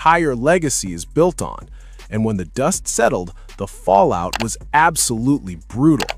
entire legacy is built on. And when the dust settled, the fallout was absolutely brutal.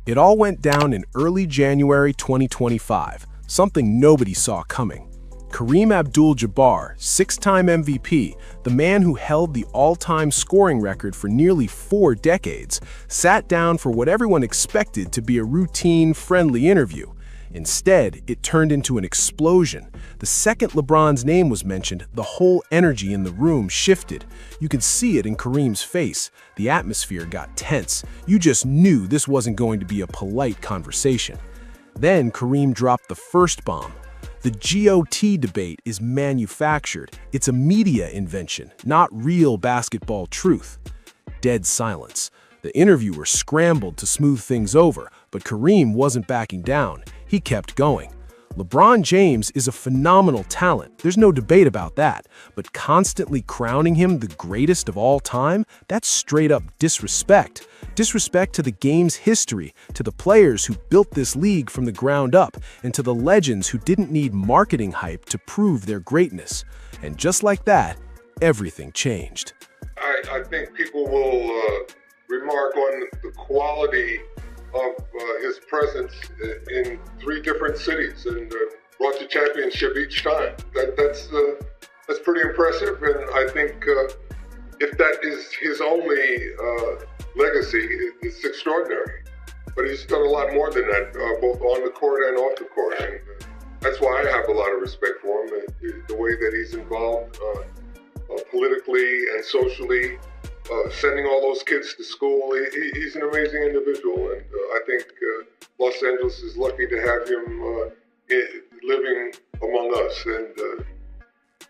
It all went down in early January 2025, something nobody saw coming. Kareem Abdul-Jabbar, six-time MVP, the man who held the all-time scoring record for nearly 4 decades, sat down for what everyone expected to be a routine, friendly interview. Instead, it turned into an explosion. The second LeBron's name was mentioned, the whole energy in the room shifted. You could see it in Kareem's face. The atmosphere got tense. You just knew this wasn't going to be a polite conversation. Then Kareem dropped the first bomb. The GOAT debate is manufactured. It's a media invention, not real basketball truth. Dead silence. The interviewer scrambled to smooth things over, but Kareem wasn't backing down. He kept going. LeBron James is a phenomenal talent, there's no debate about that, but constantly crowning him the greatest of all time, that's straight up disrespect. Disrespect to the game's history, to the players who built this league from the ground up, and to the legends who didn't need marketing hype to prove their greatness. And just like that, everything changed. I think people will remark on the quality of his presence in 3 different cities and brought the championship each time. That's pretty impressive, and I think if that is his only legacy, it's extraordinary. But he's done a lot more than that, both on the court and off the court, and that's why I have a lot of respect for him, the way that he's involved politically and socially. Sending all those kids to school, he's an amazing individual, and I think Los Angeles is lucky to have him living among us. And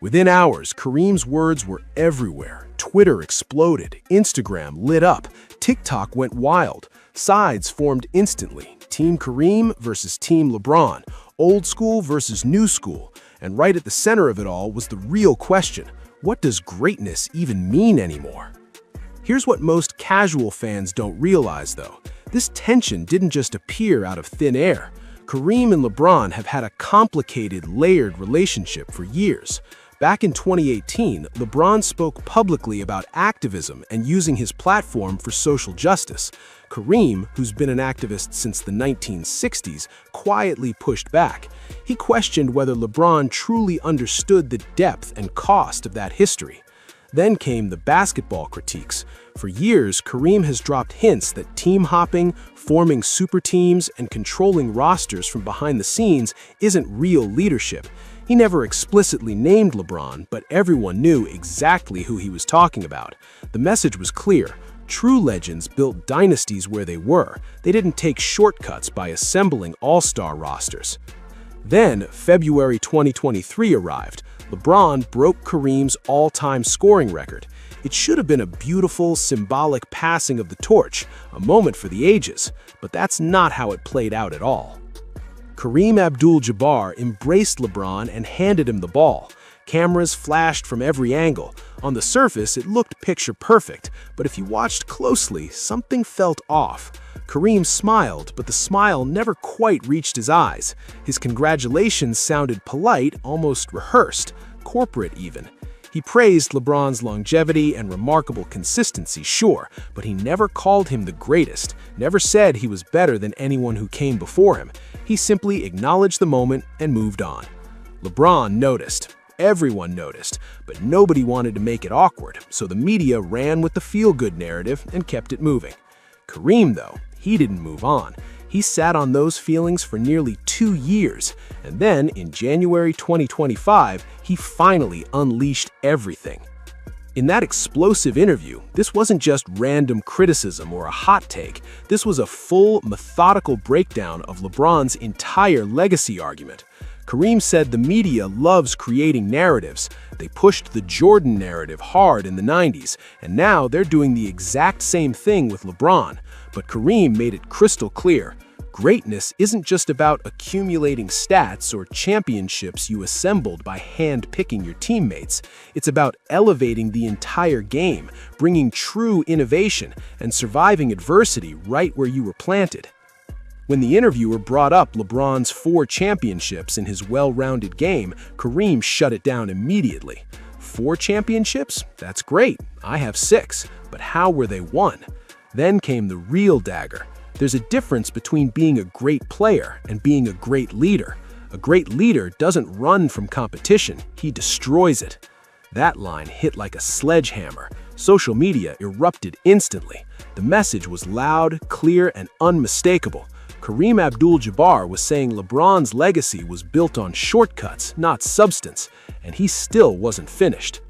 within hours, Kareem's words were everywhere. Twitter exploded, Instagram lit up, TikTok went wild. Sides formed instantly. Team Kareem versus Team LeBron, old school versus new school. And right at the center of it all was the real question: what does greatness even mean anymore? Here's what most casual fans don't realize, though. This tension didn't just appear out of thin air. Kareem and LeBron have had a complicated, layered relationship for years. Back in 2018, LeBron spoke publicly about activism and using his platform for social justice. Kareem, who's been an activist since the 1960s, quietly pushed back. He questioned whether LeBron truly understood the depth and cost of that history. Then came the basketball critiques. For years, Kareem has dropped hints that team hopping, forming super teams, and controlling rosters from behind the scenes isn't real leadership. He never explicitly named LeBron, but everyone knew exactly who he was talking about. The message was clear. True legends built dynasties where they were. They didn't take shortcuts by assembling all-star rosters. Then, February 2023 arrived. LeBron broke Kareem's all-time scoring record. It should have been a beautiful, symbolic passing of the torch, a moment for the ages, but that's not how it played out at all. Kareem Abdul-Jabbar embraced LeBron and handed him the ball. Cameras flashed from every angle. On the surface, it looked picture perfect, but if you watched closely, something felt off. Kareem smiled, but the smile never quite reached his eyes. His congratulations sounded polite, almost rehearsed, corporate even. He praised LeBron's longevity and remarkable consistency, sure, but he never called him the greatest, never said he was better than anyone who came before him. He simply acknowledged the moment and moved on. LeBron noticed. Everyone noticed, but nobody wanted to make it awkward, so the media ran with the feel-good narrative and kept it moving. Kareem, though, he didn't move on. He sat on those feelings for nearly 2 years, and then in January 2025, he finally unleashed everything. In that explosive interview, this wasn't just random criticism or a hot take. This was a full, methodical breakdown of LeBron's entire legacy argument. Kareem said the media loves creating narratives. They pushed the Jordan narrative hard in the 90s, and now they're doing the exact same thing with LeBron. But Kareem made it crystal clear. Greatness isn't just about accumulating stats or championships you assembled by hand-picking your teammates. It's about elevating the entire game, bringing true innovation, and surviving adversity right where you were planted. When the interviewer brought up LeBron's 4 championships in his well-rounded game, Kareem shut it down immediately. 4 championships? That's great. I have 6. But how were they won? Then came the real dagger. There's a difference between being a great player and being a great leader. A great leader doesn't run from competition, he destroys it. That line hit like a sledgehammer. Social media erupted instantly. The message was loud, clear, and unmistakable. Kareem Abdul-Jabbar was saying LeBron's legacy was built on shortcuts, not substance, and he still wasn't finished.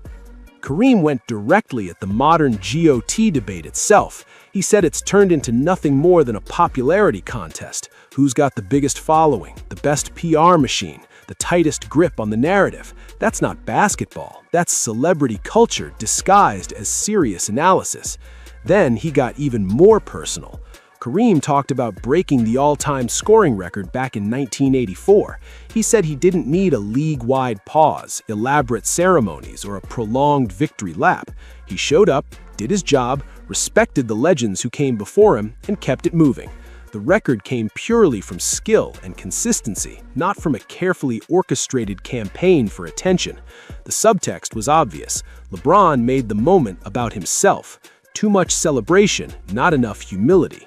Kareem went directly at the modern GOAT debate itself. He said it's turned into nothing more than a popularity contest. Who's got the biggest following, the best PR machine, the tightest grip on the narrative? That's not basketball. That's celebrity culture disguised as serious analysis. Then he got even more personal. Kareem talked about breaking the all-time scoring record back in 1984. He said he didn't need a league-wide pause, elaborate ceremonies, or a prolonged victory lap. He showed up, did his job, respected the legends who came before him, and kept it moving. The record came purely from skill and consistency, not from a carefully orchestrated campaign for attention. The subtext was obvious. LeBron made the moment about himself. Too much celebration, not enough humility.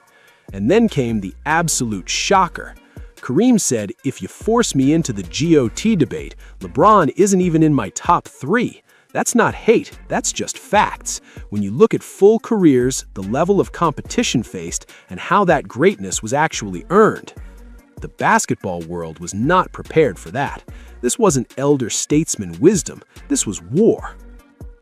And then came the absolute shocker. Kareem said, if you force me into the GOAT debate, LeBron isn't even in my top 3. That's not hate, that's just facts. When you look at full careers, the level of competition faced, and how that greatness was actually earned. The basketball world was not prepared for that. This wasn't elder statesman wisdom, this was war.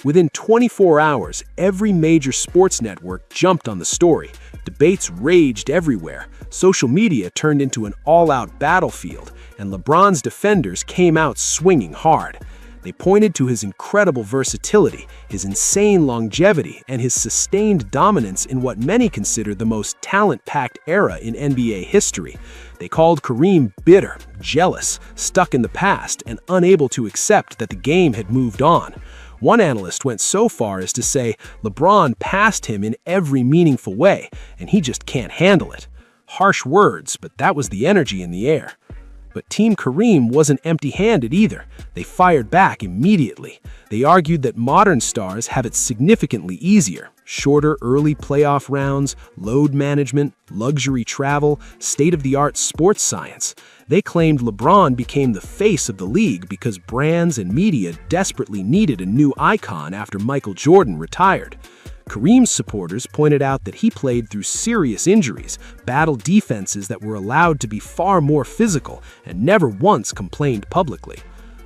Within 24 hours, every major sports network jumped on the story. Debates raged everywhere. Social media turned into an all-out battlefield, and LeBron's defenders came out swinging hard. They pointed to his incredible versatility, his insane longevity, and his sustained dominance in what many consider the most talent-packed era in NBA history. They called Kareem bitter, jealous, stuck in the past, and unable to accept that the game had moved on. One analyst went so far as to say LeBron passed him in every meaningful way, and he just can't handle it. Harsh words, but that was the energy in the air. But Team Kareem wasn't empty-handed either. They fired back immediately. They argued that modern stars have it significantly easier. Shorter early playoff rounds, load management, luxury travel, state-of-the-art sports science. They claimed LeBron became the face of the league because brands and media desperately needed a new icon after Michael Jordan retired. Kareem's supporters pointed out that he played through serious injuries, battled defenses that were allowed to be far more physical, and never once complained publicly.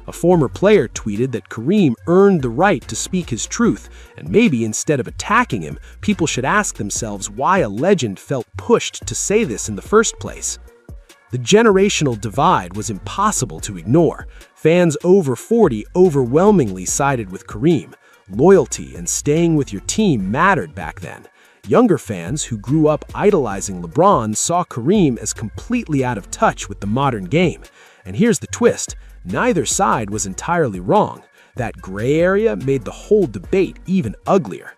A former player tweeted that Kareem earned the right to speak his truth, and maybe instead of attacking him, people should ask themselves why a legend felt pushed to say this in the first place. The generational divide was impossible to ignore. Fans over 40 overwhelmingly sided with Kareem. Loyalty and staying with your team mattered back then. Younger fans who grew up idolizing LeBron saw Kareem as completely out of touch with the modern game. And here's the twist, neither side was entirely wrong. That gray area made the whole debate even uglier.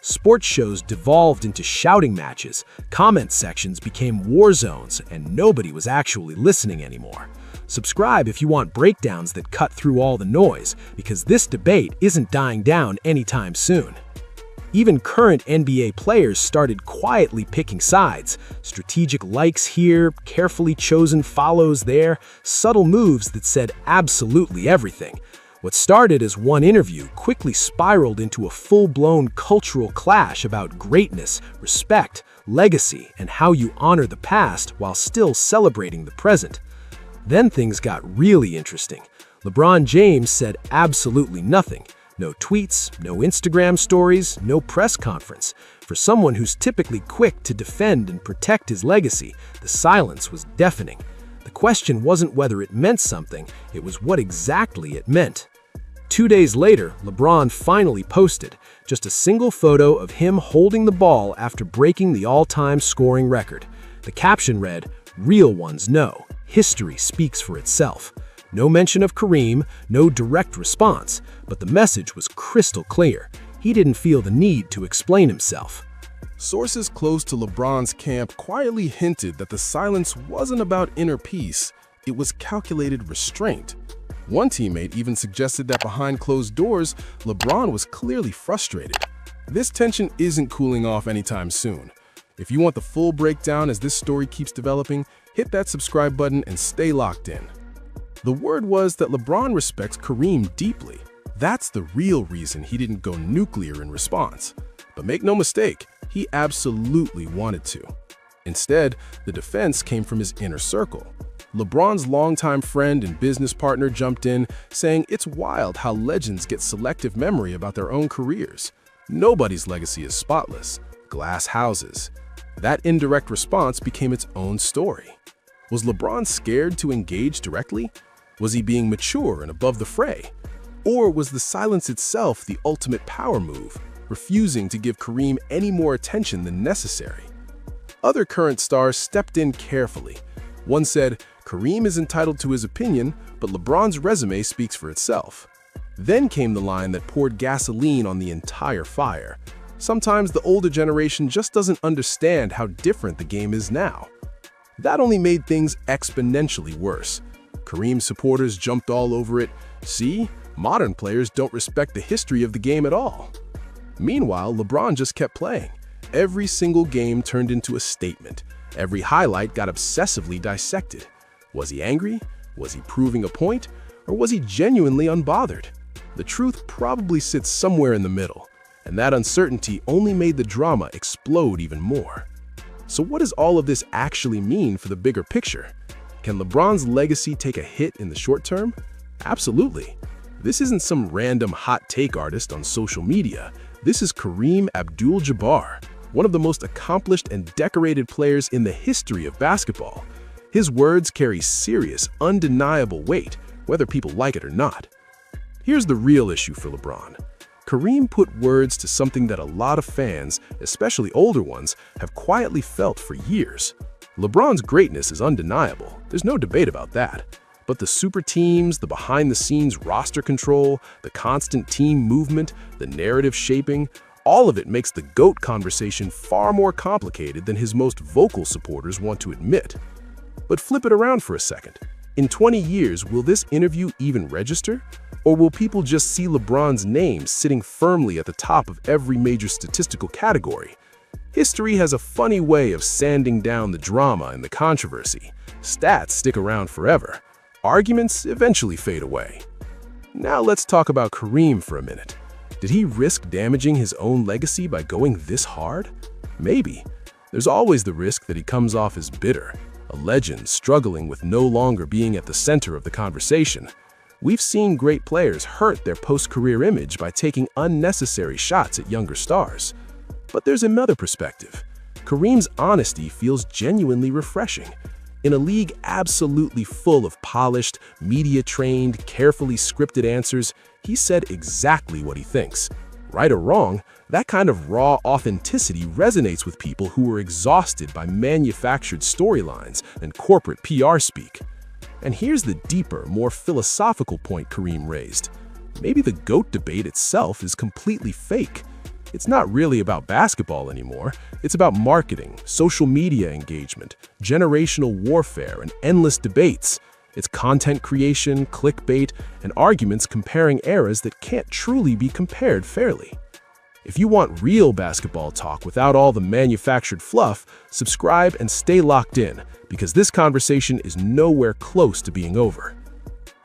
Sports shows devolved into shouting matches, comment sections became war zones, and nobody was actually listening anymore. Subscribe if you want breakdowns that cut through all the noise, because this debate isn't dying down anytime soon. Even current NBA players started quietly picking sides. Strategic likes here, carefully chosen follows there, subtle moves that said absolutely everything. What started as one interview quickly spiraled into a full-blown cultural clash about greatness, respect, legacy, and how you honor the past while still celebrating the present. Then things got really interesting. LeBron James said absolutely nothing. No tweets, no Instagram stories, no press conference. For someone who's typically quick to defend and protect his legacy, the silence was deafening. The question wasn't whether it meant something, it was what exactly it meant. 2 days later, LeBron finally posted just a single photo of him holding the ball after breaking the all-time scoring record. The caption read, "Real ones know. History speaks for itself." No mention of Kareem, no direct response, but the message was crystal clear. He didn't feel the need to explain himself. Sources close to LeBron's camp quietly hinted that the silence wasn't about inner peace, it was calculated restraint. One teammate even suggested that behind closed doors, LeBron was clearly frustrated. This tension isn't cooling off anytime soon. If you want the full breakdown as this story keeps developing, hit that subscribe button and stay locked in. The word was that LeBron respects Kareem deeply. That's the real reason he didn't go nuclear in response. But make no mistake, he absolutely wanted to. Instead, the defense came from his inner circle. LeBron's longtime friend and business partner jumped in, saying it's wild how legends get selective memory about their own careers. Nobody's legacy is spotless. Glass houses. That indirect response became its own story. Was LeBron scared to engage directly? Was he being mature and above the fray? Or was the silence itself the ultimate power move, refusing to give Kareem any more attention than necessary? Other current stars stepped in carefully. One said, Kareem is entitled to his opinion, but LeBron's resume speaks for itself. Then came the line that poured gasoline on the entire fire. Sometimes the older generation just doesn't understand how different the game is now. That only made things exponentially worse. Kareem supporters jumped all over it. See, modern players don't respect the history of the game at all. Meanwhile, LeBron just kept playing. Every single game turned into a statement. Every highlight got obsessively dissected. Was he angry? Was he proving a point? Or was he genuinely unbothered? The truth probably sits somewhere in the middle, and that uncertainty only made the drama explode even more. So what does all of this actually mean for the bigger picture? Can LeBron's legacy take a hit in the short term? Absolutely. This isn't some random hot take artist on social media. This is Kareem Abdul-Jabbar, one of the most accomplished and decorated players in the history of basketball. His words carry serious, undeniable weight, whether people like it or not. Here's the real issue for LeBron. Kareem put words to something that a lot of fans, especially older ones, have quietly felt for years. LeBron's greatness is undeniable. There's no debate about that. But the super teams, the behind-the-scenes roster control, the constant team movement, the narrative shaping, all of it makes the GOAT conversation far more complicated than his most vocal supporters want to admit. But flip it around for a second. In 20 years, will this interview even register? Or will people just see LeBron's name sitting firmly at the top of every major statistical category? History has a funny way of sanding down the drama and the controversy. Stats stick around forever. Arguments eventually fade away. Now let's talk about Kareem for a minute. Did he risk damaging his own legacy by going this hard? Maybe. There's always the risk that he comes off as bitter, a legend struggling with no longer being at the center of the conversation. We've seen great players hurt their post-career image by taking unnecessary shots at younger stars. But there's another perspective. Kareem's honesty feels genuinely refreshing. In a league absolutely full of polished, media-trained, carefully scripted answers, he said exactly what he thinks. Right or wrong, that kind of raw authenticity resonates with people who are exhausted by manufactured storylines and corporate PR speak. And here's the deeper, more philosophical point Kareem raised. Maybe the GOAT debate itself is completely fake. It's not really about basketball anymore. It's about marketing, social media engagement, generational warfare, and endless debates. It's content creation, clickbait, and arguments comparing eras that can't truly be compared fairly. If you want real basketball talk without all the manufactured fluff, subscribe and stay locked in, because this conversation is nowhere close to being over.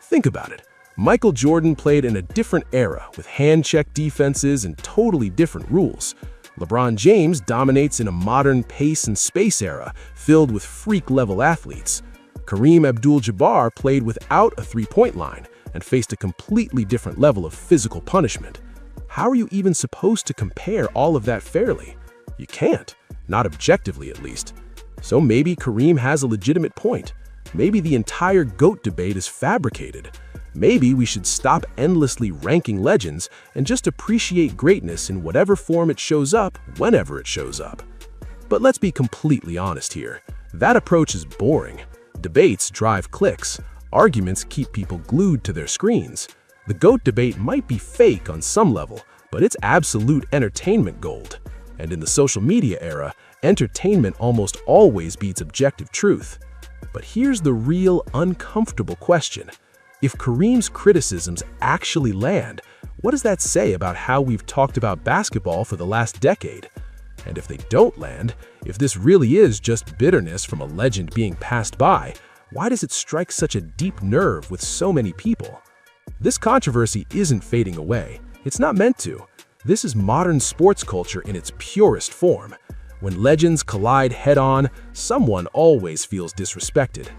Think about it. Michael Jordan played in a different era with hand-check defenses and totally different rules. LeBron James dominates in a modern pace and space era filled with freak-level athletes. Kareem Abdul-Jabbar played without a three-point line and faced a completely different level of physical punishment. How are you even supposed to compare all of that fairly? You can't, not objectively at least. So maybe Kareem has a legitimate point. Maybe the entire GOAT debate is fabricated. Maybe we should stop endlessly ranking legends and just appreciate greatness in whatever form it shows up, whenever it shows up. But let's be completely honest here. That approach is boring. Debates drive clicks. Arguments keep people glued to their screens. The GOAT debate might be fake on some level, but it's absolute entertainment gold. And in the social media era, entertainment almost always beats objective truth. But here's the real uncomfortable question. If Kareem's criticisms actually land, what does that say about how we've talked about basketball for the last decade? And if they don't land, if this really is just bitterness from a legend being passed by, why does it strike such a deep nerve with so many people? This controversy isn't fading away. It's not meant to. This is modern sports culture in its purest form. When legends collide head-on, someone always feels disrespected.